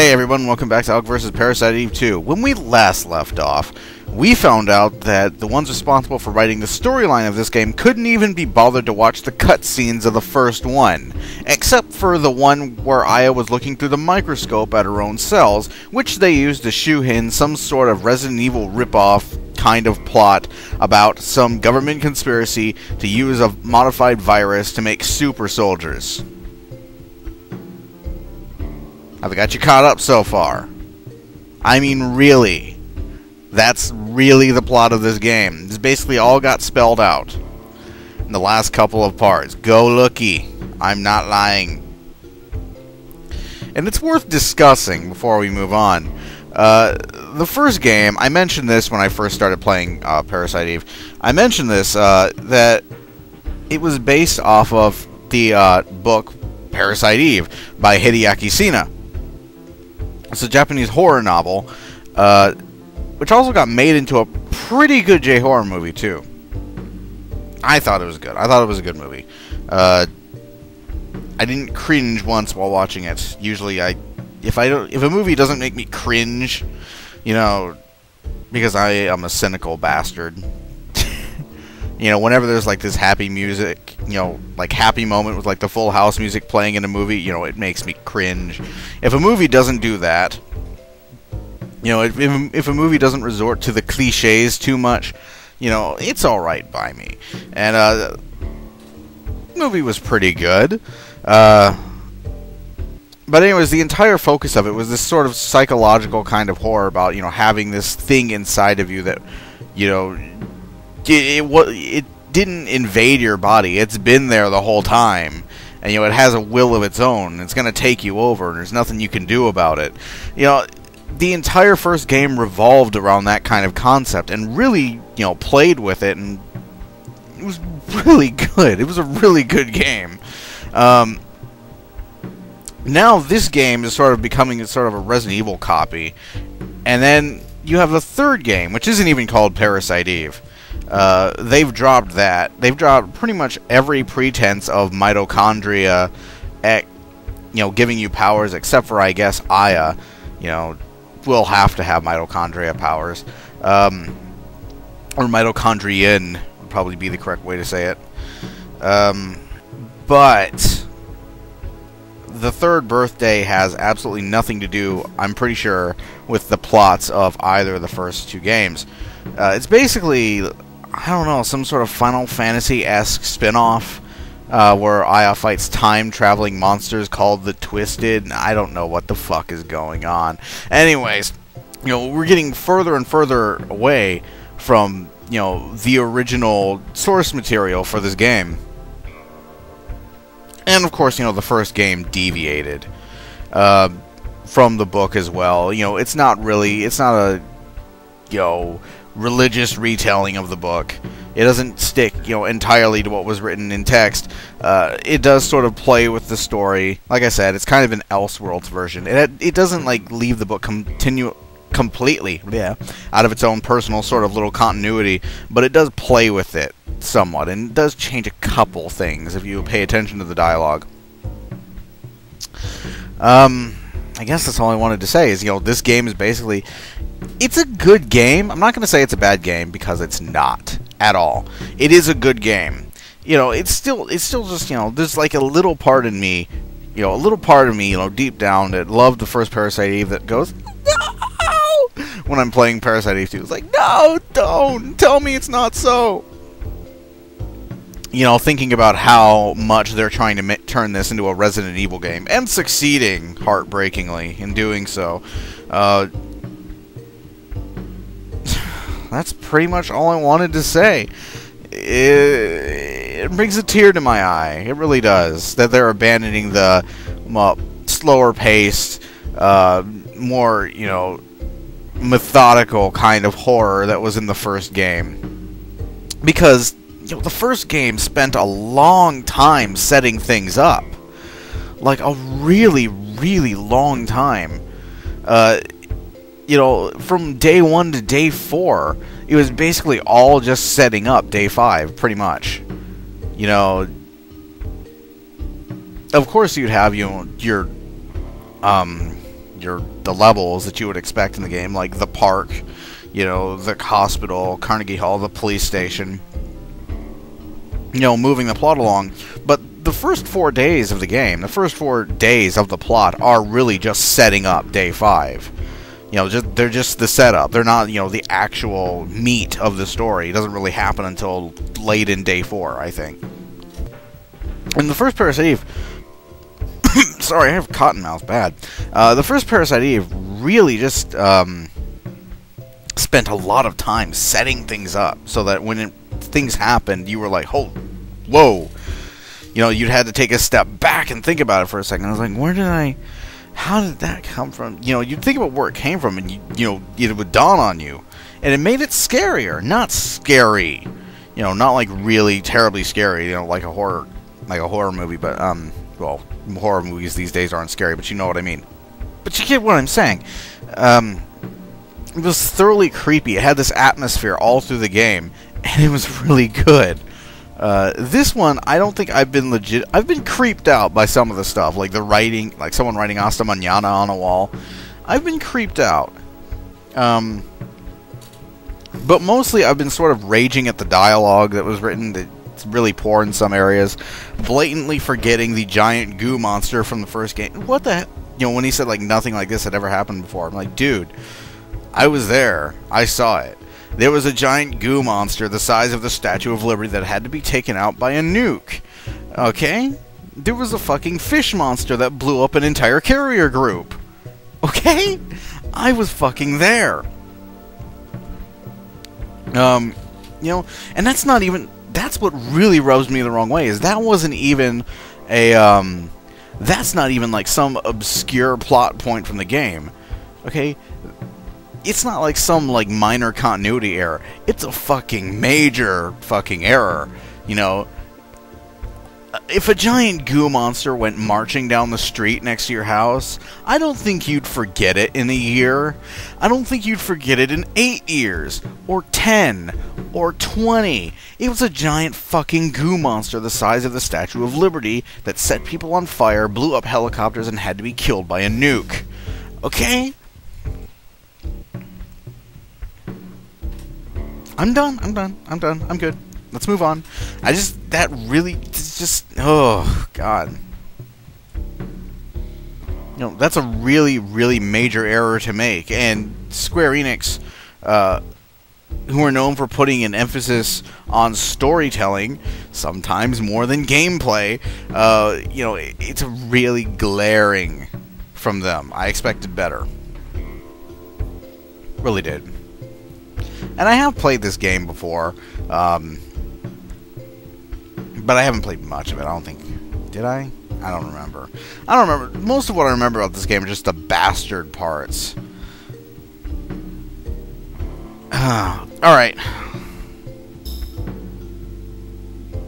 Hey everyone, welcome back to ALCH vs. Parasite Eve 2. When we last left off, we found out that the ones responsible for writing the storyline of this game couldn't even be bothered to watch the cutscenes of the first one, except for the one where Aya was looking through the microscope at her own cells, which they used to shoehorn some sort of Resident Evil ripoff kind of plot about some government conspiracy to use a modified virus to make super soldiers. I've got you caught up so far. I mean, really. That's really the plot of this game. This basically all got spelled out in the last couple of parts. Go looky. I'm not lying. And it's worth discussing before we move on. The first game, I mentioned this when I first started playing Parasite Eve. I mentioned this, that it was based off of the book Parasite Eve by Hideaki Sina. It's a Japanese horror novel, which also got made into a pretty good J-horror movie, too. I thought it was good. I thought it was a good movie. I didn't cringe once while watching it. Usually, if a movie doesn't make me cringe, you know, because I am a cynical bastard. You know, whenever there's like this happy music, you know, like happy moment with like the Full House music playing in a movie, you know, it makes me cringe. If a movie doesn't do that, you know, if a movie doesn't resort to the cliches too much, you know, it's alright by me. And the movie was pretty good. But anyways, the entire focus of it was this sort of psychological kind of horror about, you know, having this thing inside of you that, you know, it didn't invade your body. It's been there the whole time, and you know it has a will of its own. It's going to take you over, and there's nothing you can do about it. You know, the entire first game revolved around that kind of concept, and really, you know, played with it, and it was really good. It was a really good game. Now this game is sort of becoming sort of a Resident Evil copy, and then you have the third game, which isn't even called Parasite Eve. They've dropped that. They've dropped pretty much every pretense of mitochondria, you know, giving you powers, except for, I guess, Aya, you know, will have to have mitochondria powers. Or mitochondrian would probably be the correct way to say it. But the third birthday has absolutely nothing to do, I'm pretty sure, with the plots of either of the first two games. It's basically, I don't know, some sort of Final Fantasy-esque spin-off where Aya fights time-traveling monsters called the Twisted. I don't know what the fuck is going on. Anyways, you know, we're getting further and further away from, you know, the original source material for this game. And, of course, you know, the first game deviated from the book as well. You know, it's not a, you know, religious retelling of the book. It doesn't stick, you know, entirely to what was written in text. It does sort of play with the story. Like I said, it's kind of an Elseworlds version. It doesn't, like, leave the book completely out of its own personal sort of little continuity, but it does play with it somewhat, and it does change a couple things if you pay attention to the dialogue. I guess that's all I wanted to say is, you know, this game is basically, it's a good game. I'm not going to say it's a bad game, because it's not at all. It is a good game. You know, it's still just, you know, there's like a little part in me, you know, deep down that loved the first Parasite Eve that goes, no! When I'm playing Parasite Eve 2, it's like, no, don't! Tell me it's not so! You know, thinking about how much they're trying to turn this into a Resident Evil game, and succeeding heartbreakingly in doing so. That's pretty much all I wanted to say. It brings a tear to my eye. It really does. That they're abandoning the slower-paced, more, you know, methodical kind of horror that was in the first game. Because, you know, the first game spent a long time setting things up. Like, a really, really long time. You know, from day 1 to day 4, it was basically all just setting up day 5, pretty much. You know, of course you'd have, you know, your the levels that you would expect in the game, like the park, you know, the hospital, Carnegie Hall, the police station, you know, moving the plot along. But the first 4 days of the game, the first 4 days of the plot are really just setting up day 5. You know, they're just the setup. They're not, you know, the actual meat of the story. It doesn't really happen until late in day 4, I think. And the first Parasite Eve... sorry, I have cottonmouth, bad. The first Parasite Eve really just spent a lot of time setting things up so that when things happened, you were like, oh, whoa. You know, you'd had to take a step back and think about it for a second. I was like, how did that come from? You know, you'd think about where it came from, and you know, it would dawn on you. And it made it scarier, not scary. You know, not like really terribly scary, you know, like a horror movie, but, well, horror movies these days aren't scary, but you know what I mean. But you get what I'm saying. It was thoroughly creepy. It had this atmosphere all through the game, and it was really good. This one, I don't think I've been creeped out by some of the stuff, like the writing, like someone writing Hasta Mañana on a wall. I've been creeped out. But mostly I've been sort of raging at the dialogue that was written. It's really poor in some areas. Blatantly forgetting the giant goo monster from the first game. What the heck? You know, when he said, like, nothing like this had ever happened before. I'm like, dude, I was there. I saw it. There was a giant goo monster the size of the Statue of Liberty that had to be taken out by a nuke. Okay? There was a fucking fish monster that blew up an entire carrier group. Okay? I was fucking there. You know, and that's not even... That's what really rubs me the wrong way, is that wasn't even a, that's not even like some obscure plot point from the game. Okay? It's not like some, like, minor continuity error. It's a fucking major fucking error. You know, if a giant goo monster went marching down the street next to your house, I don't think you'd forget it in a year. I don't think you'd forget it in 8 years, or 10, or 20. It was a giant fucking goo monster the size of the Statue of Liberty that set people on fire, blew up helicopters, and had to be killed by a nuke. Okay? I'm done. I'm good. Let's move on. Oh, God. You know, that's a really, really major error to make. And Square Enix, who are known for putting an emphasis on storytelling, sometimes more than gameplay, you know, it's really glaring from them. I expected better. Really did. And I have played this game before, but I haven't played much of it. I don't think... Did I? I don't remember. Most of what I remember about this game are just the bastard parts. Alright.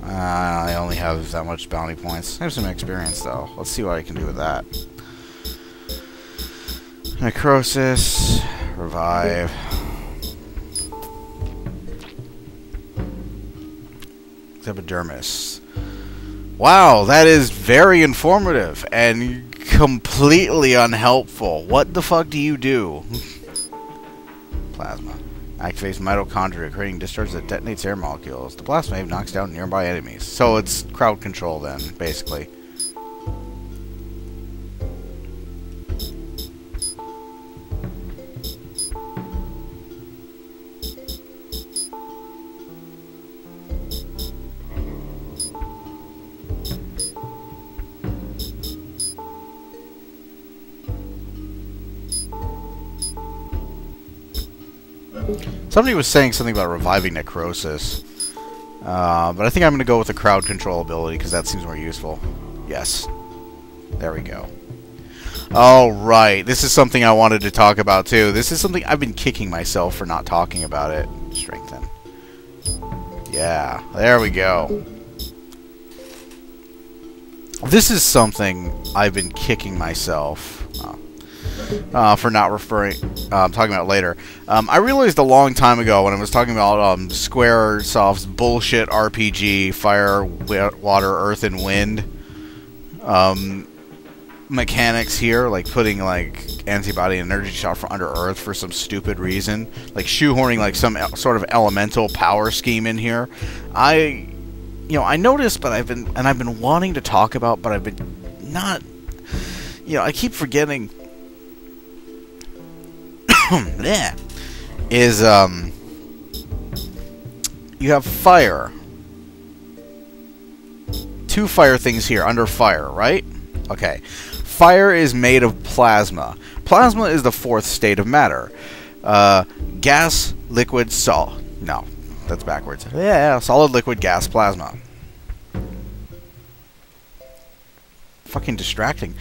I only have that much bounty points. I have some experience, though. Let's see what I can do with that. Necrosis. Revive. Epidermis. Wow, that is very informative and completely unhelpful. What the fuck do you do? Plasma. Activates mitochondria, creating discharge that detonates air molecules. The plasma wave knocks down nearby enemies. So it's crowd control then, basically. Somebody was saying something about reviving necrosis. But I think I'm going to go with the crowd control ability, because that seems more useful. Yes. There we go. Alright, this is something I wanted to talk about, too. This is something I've been kicking myself for not talking about it. Strengthen. Yeah, there we go. This is something I've been kicking myself for not talking about it later. I realized a long time ago when I was talking about Squaresoft's bullshit RPG, Fire, Water, Earth, and Wind mechanics here, like putting like antibody energy shot from under Earth for some stupid reason, like shoehorning like some sort of elemental power scheme in here. I noticed, but I've been wanting to talk about, but I've been not. I keep forgetting. Yeah, is you have fire. 2 fire things here under fire, right? Okay. Fire is made of plasma. Plasma is the 4th state of matter. Gas, liquid, solid. No, that's backwards. Yeah, solid, liquid, gas, plasma. Fucking distracting.